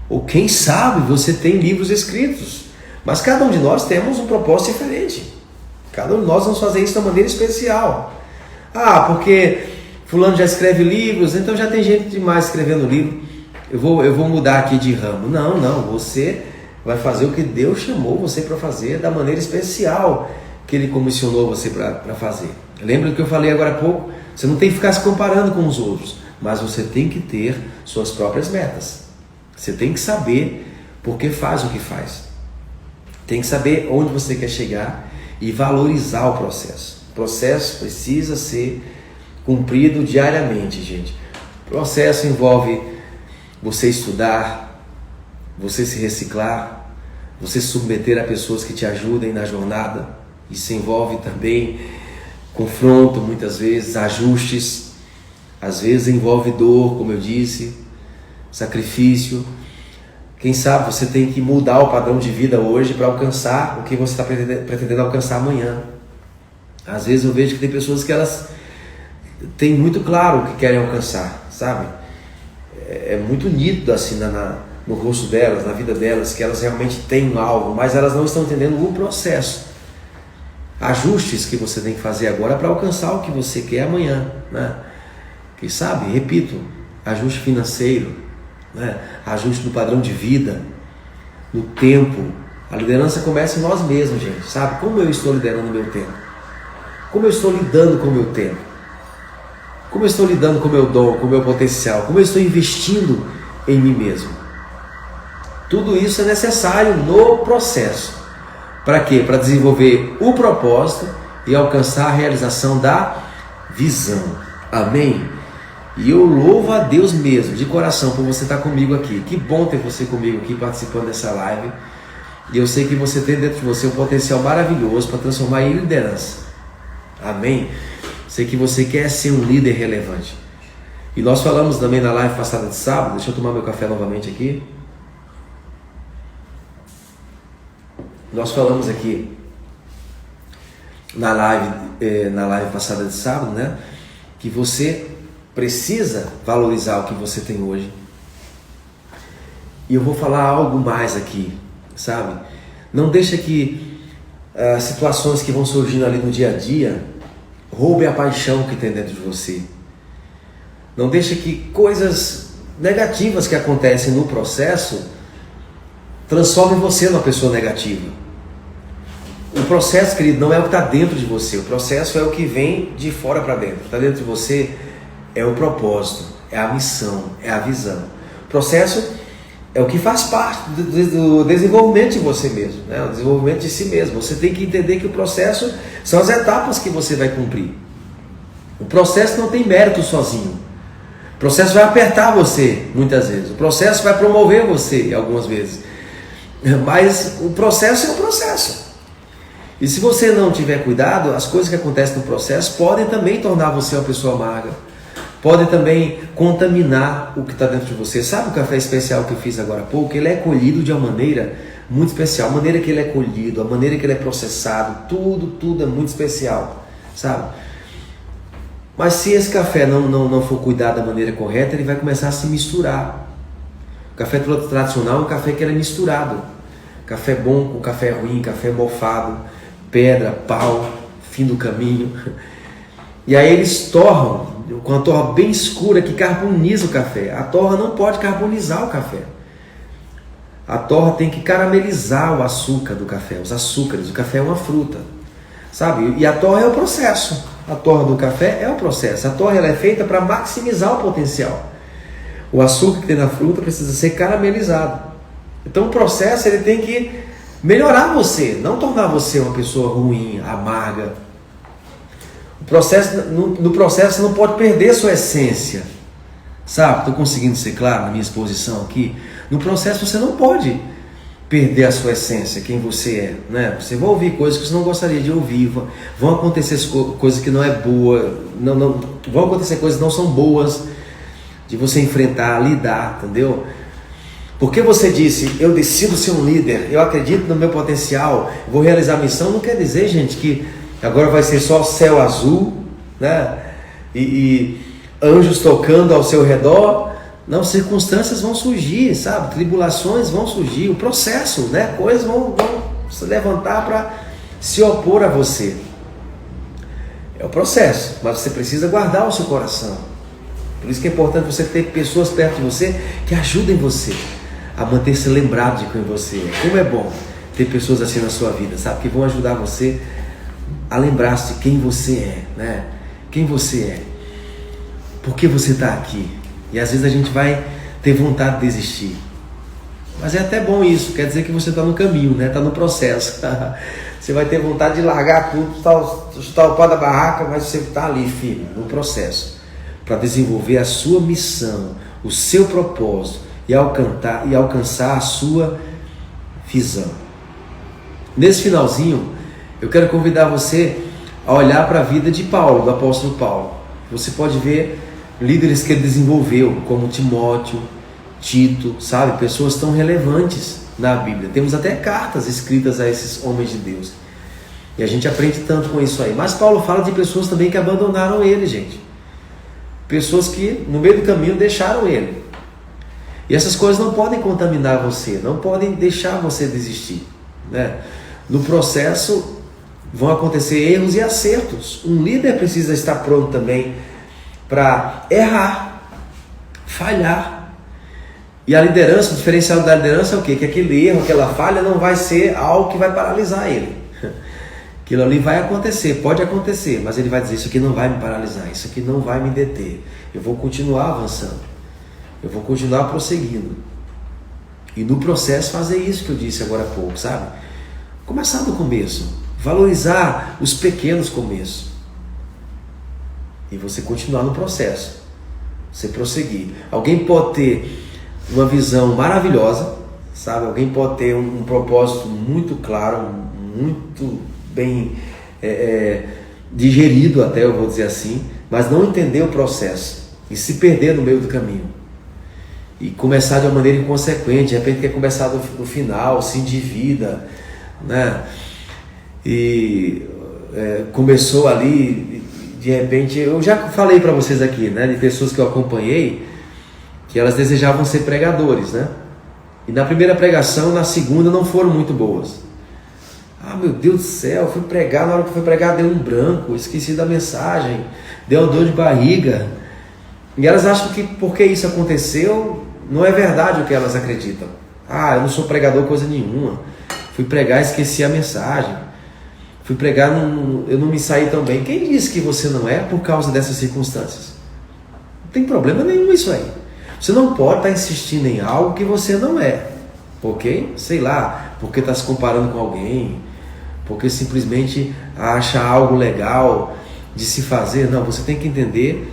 S1: Ou quem sabe você tem livros escritos. Mas cada um de nós temos um propósito diferente. Cada um de nós vamos fazer isso de uma maneira especial. Ah, porque fulano já escreve livros, então já tem gente demais escrevendo livro. Eu vou mudar aqui de ramo. Não, você vai fazer o que Deus chamou você para fazer da maneira especial que Ele comissionou você para fazer. Lembra do que eu falei agora há pouco? Você não tem que ficar se comparando com os outros, mas você tem que ter suas próprias metas. Você tem que saber por que faz o que faz. Tem que saber onde você quer chegar e valorizar o processo. O processo precisa ser cumprido diariamente, gente. O processo envolve você estudar, você se reciclar, você se submeter a pessoas que te ajudem na jornada. Isso envolve também confronto, muitas vezes, ajustes. Às vezes envolve dor, como eu disse, sacrifício. Quem sabe você tem que mudar o padrão de vida hoje para alcançar o que você está pretendendo alcançar amanhã. Às vezes eu vejo que tem pessoas que elas têm muito claro o que querem alcançar, sabe? É muito nítido assim no rosto delas, na vida delas, que elas realmente têm algo, mas elas não estão entendendo o processo. Ajustes que você tem que fazer agora para alcançar o que você quer amanhã, né? Quem sabe, repito, ajuste financeiro, né? Ajuste no padrão de vida, no tempo. A liderança começa em nós mesmos, gente, sabe? Como eu estou liderando o meu tempo? Como eu estou lidando com o meu tempo? Como eu estou lidando com o meu dom, com o meu potencial? Como eu estou investindo em mim mesmo? Tudo isso é necessário no processo. Para quê? Para desenvolver o propósito e alcançar a realização da visão. Amém? E eu louvo a Deus mesmo, de coração, por você estar comigo aqui. Que bom ter você comigo aqui participando dessa live. E eu sei que você tem dentro de você um potencial maravilhoso para transformar em liderança. Amém? Sei que você quer ser um líder relevante. E nós falamos também na live passada de sábado. Deixa eu tomar meu café novamente aqui. Nós falamos aqui na live passada de sábado, né? Que você precisa valorizar o que você tem hoje. E eu vou falar algo mais aqui, sabe? Não deixa que situações que vão surgindo ali no dia a dia roubem a paixão que tem dentro de você. Não deixa que coisas negativas que acontecem no processo transformem você numa pessoa negativa. O processo, querido, não é o que está dentro de você. O processo é o que vem de fora para dentro. O que está dentro de você é o propósito, é a missão, é a visão. O processo é o que faz parte do desenvolvimento de você mesmo, né? O desenvolvimento de si mesmo. Você tem que entender que o processo são as etapas que você vai cumprir. O processo não tem mérito sozinho. O processo vai apertar você, muitas vezes. O processo vai promover você, algumas vezes. Mas o processo é o processo. E se você não tiver cuidado, as coisas que acontecem no processo podem também tornar você uma pessoa amarga. Podem também contaminar o que está dentro de você. Sabe o café especial que eu fiz agora há pouco? Ele é colhido de uma maneira muito especial. A maneira que ele é colhido, a maneira que ele é processado, tudo é muito especial, sabe? Mas se esse café não for cuidado da maneira correta, ele vai começar a se misturar. O café tradicional é um café que ele é misturado. Café bom com café ruim, café mofado, pedra, pau, fim do caminho. E aí eles torram, com a torra bem escura que carboniza o café. A torra não pode carbonizar o café. A torra tem que caramelizar o açúcar do café, os açúcares. O café é uma fruta, sabe? E a torra é o processo. A torra do café é o processo. A torra ela é feita para maximizar o potencial. O açúcar que tem na fruta precisa ser caramelizado. Então o processo ele tem que melhorar você, não tornar você uma pessoa ruim, amarga. No processo você não pode perder sua essência. Sabe? Estou conseguindo ser claro na minha exposição aqui? No processo você não pode perder a sua essência, quem você é, né? Você vai ouvir coisas que você não gostaria de ouvir, vão acontecer coisas que não é boa, vão acontecer coisas que não são boas de você enfrentar, lidar, entendeu? Porque você disse, eu decido ser um líder, eu acredito no meu potencial, vou realizar a missão, não quer dizer, gente, que agora vai ser só céu azul, né? E anjos tocando ao seu redor. Não, circunstâncias vão surgir, sabe? Tribulações vão surgir, o processo, né? Coisas vão se levantar para se opor a você. É o processo, mas você precisa guardar o seu coração. Por isso que é importante você ter pessoas perto de você que ajudem você a manter-se lembrado de quem você é. Como é bom ter pessoas assim na sua vida, sabe? Que vão ajudar você a lembrar-se de quem você é, né? Quem você é. Por que você está aqui? E às vezes a gente vai ter vontade de desistir. Mas é até bom isso, quer dizer que você está no caminho, né? Está no processo. Você vai ter vontade de largar tudo, chutar o pau da barraca, mas você está ali firme, no processo, para desenvolver a sua missão, o seu propósito e alcançar a sua visão. Nesse finalzinho, eu quero convidar você a olhar para a vida de Paulo, do apóstolo Paulo. Você pode ver líderes que ele desenvolveu, como Timóteo, Tito, sabe? Pessoas tão relevantes na Bíblia. Temos até cartas escritas a esses homens de Deus. E a gente aprende tanto com isso aí. Mas Paulo fala de pessoas também que abandonaram ele, gente. Pessoas que no meio do caminho deixaram ele. E essas coisas não podem contaminar você, não podem deixar você desistir, né? No processo vão acontecer erros e acertos. Um líder precisa estar pronto também para errar, falhar. E a liderança, o diferencial da liderança é o quê? Que aquele erro, aquela falha não vai ser algo que vai paralisar ele. Aquilo ali vai acontecer, pode acontecer, mas ele vai dizer, isso aqui não vai me paralisar, isso aqui não vai me deter. Eu vou continuar avançando, eu vou continuar prosseguindo. E no processo fazer isso que eu disse agora há pouco, sabe? Começar do começo, valorizar os pequenos começos. E você continuar no processo, você prosseguir. Alguém pode ter uma visão maravilhosa, sabe? Alguém pode ter um propósito muito claro, muito bem digerido até, eu vou dizer assim, mas não entender o processo e se perder no meio do caminho e começar de uma maneira inconsequente, de repente quer começar do final, se endivida, né? E começou ali, de repente, eu já falei para vocês aqui, né, de pessoas que eu acompanhei, que elas desejavam ser pregadores, né? E na primeira pregação, na segunda não foram muito boas. Ah, meu Deus do céu, fui pregar, na hora que fui pregar deu um branco, esqueci da mensagem, deu uma dor de barriga. E elas acham que porque isso aconteceu, não é verdade o que elas acreditam. Ah, eu não sou pregador coisa nenhuma. Fui pregar e esqueci a mensagem. Fui pregar, eu não me saí tão bem. Quem disse que você não é por causa dessas circunstâncias? Não tem problema nenhum isso aí. Você não pode estar insistindo em algo que você não é. Ok? Sei lá, porque está se comparando com alguém, porque simplesmente acha algo legal de se fazer. Não, você tem que entender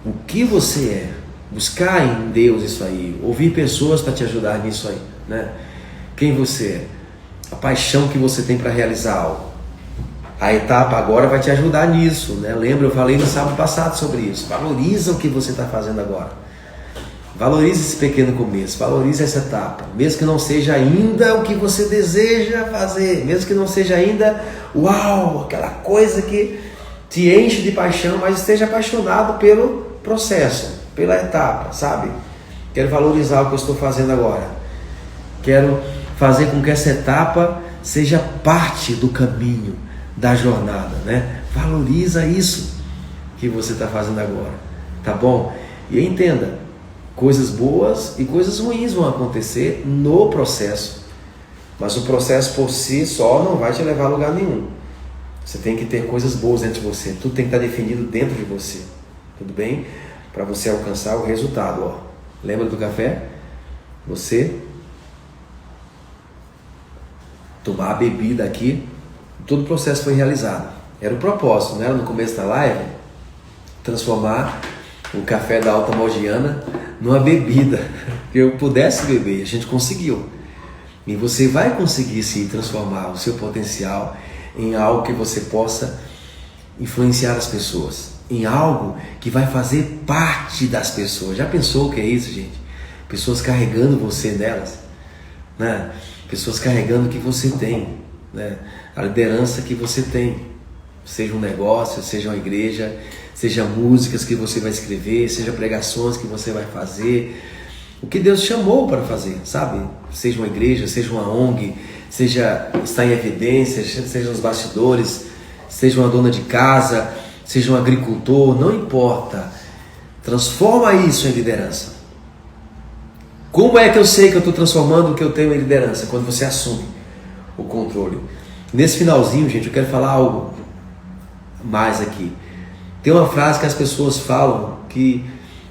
S1: o que você é, buscar em Deus isso aí, ouvir pessoas para te ajudar nisso aí, né? Quem você é, a paixão que você tem para realizar algo. A etapa agora vai te ajudar nisso, né? Lembra, eu falei no sábado passado sobre isso. Valoriza o que você está fazendo agora. Valorize esse pequeno começo, valorize essa etapa, mesmo que não seja ainda o que você deseja fazer, mesmo que não seja ainda, uau, aquela coisa que te enche de paixão, mas esteja apaixonado pelo processo, pela etapa, sabe? Quero valorizar o que eu estou fazendo agora, quero fazer com que essa etapa seja parte do caminho, da jornada, né? Valoriza isso que você está fazendo agora, tá bom? E entenda, coisas boas e coisas ruins vão acontecer no processo, mas o processo por si só não vai te levar a lugar nenhum. Você tem que ter coisas boas dentro de você, tudo tem que estar definido dentro de você, tudo bem? Para você alcançar o resultado, ó. Lembra do café? Você tomar a bebida aqui, todo o processo foi realizado. Era o propósito, não era no começo da live? Transformar o café da Alta Mogiana numa bebida que eu pudesse beber. A gente conseguiu. E você vai conseguir se transformar o seu potencial em algo que você possa influenciar as pessoas, em algo que vai fazer parte das pessoas. Já pensou o que é isso, gente? Pessoas carregando você nelas, né? Pessoas carregando o que você tem, né? A liderança que você tem, seja um negócio, seja uma igreja, seja músicas que você vai escrever, seja pregações que você vai fazer, o que Deus chamou para fazer, sabe? Seja uma igreja, seja uma ONG, seja estar em evidência, seja nos bastidores, seja uma dona de casa, seja um agricultor, não importa. Transforma isso em liderança. Como é que eu sei que eu estou transformando o que eu tenho em liderança? Quando você assume o controle. Nesse finalzinho, gente, eu quero falar algo mais aqui. Tem uma frase que as pessoas falam que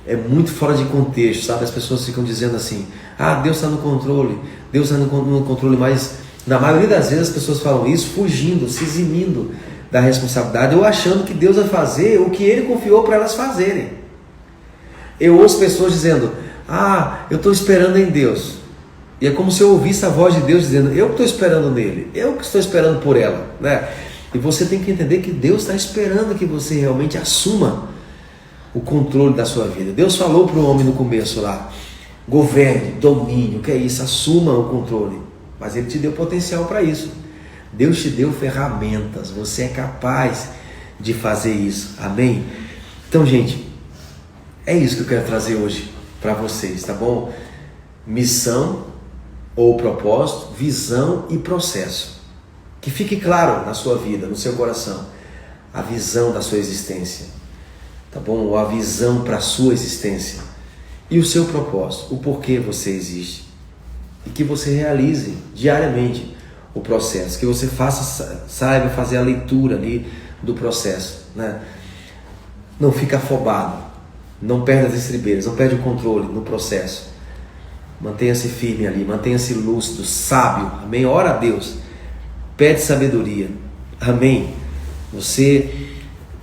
S1: é muito fora de contexto, sabe? As pessoas ficam dizendo assim, ah, Deus está no controle, Deus está no controle, mas na maioria das vezes as pessoas falam isso fugindo, se eximindo da responsabilidade, ou achando que Deus vai fazer o que Ele confiou para elas fazerem. Eu ouço pessoas dizendo, ah, eu estou esperando em Deus. E é como se eu ouvisse a voz de Deus dizendo, eu que estou esperando nele, eu que estou esperando por ela, né? E você tem que entender que Deus está esperando que você realmente assuma o controle da sua vida. Deus falou para o homem no começo lá, governe, domine, o que é isso? Assuma o controle. Mas Ele te deu potencial para isso. Deus te deu ferramentas, você é capaz de fazer isso. Amém? Então, gente, é isso que eu quero trazer hoje para vocês, tá bom? Missão ou propósito, visão e processo. Que fique claro na sua vida, no seu coração, a visão da sua existência, tá bom? Ou a visão para a sua existência e o seu propósito, o porquê você existe. E que você realize diariamente o processo, que você saiba fazer a leitura ali do processo, né? Não fica afobado, não perde as estribeiras, não perde o controle no processo. Mantenha-se firme ali, mantenha-se lúcido, sábio, amém? Ora a Deus, pede sabedoria, amém? Você,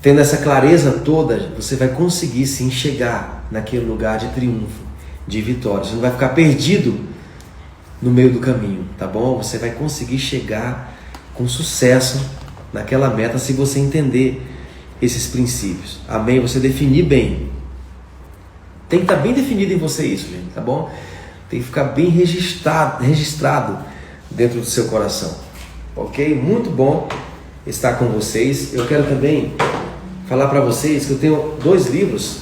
S1: tendo essa clareza toda, você vai conseguir sim chegar naquele lugar de triunfo, de vitória. Você não vai ficar perdido no meio do caminho, tá bom? Você vai conseguir chegar com sucesso naquela meta se você entender esses princípios, amém? Você definir bem. Tem que estar bem definido em você isso, gente, tá bom? Tem que ficar bem registrado dentro do seu coração, ok? Muito bom estar com vocês. Eu quero também falar para vocês que eu tenho 2 livros,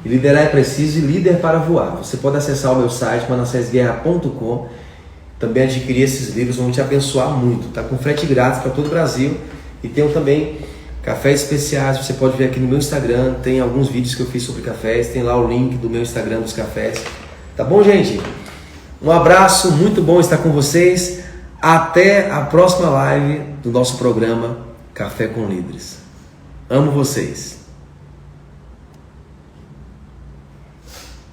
S1: Liderar é Preciso e Líder para Voar. Você pode acessar o meu site, manassesguerra.com, também adquirir esses livros, vão te abençoar muito, tá? Com frete grátis para todo o Brasil. E tenho também cafés especiais, você pode ver aqui no meu Instagram, tem alguns vídeos que eu fiz sobre cafés, tem lá o link do meu Instagram dos cafés. Tá bom, gente? Um abraço, muito bom estar com vocês. Até a próxima live do nosso programa Café com Líderes. Amo vocês.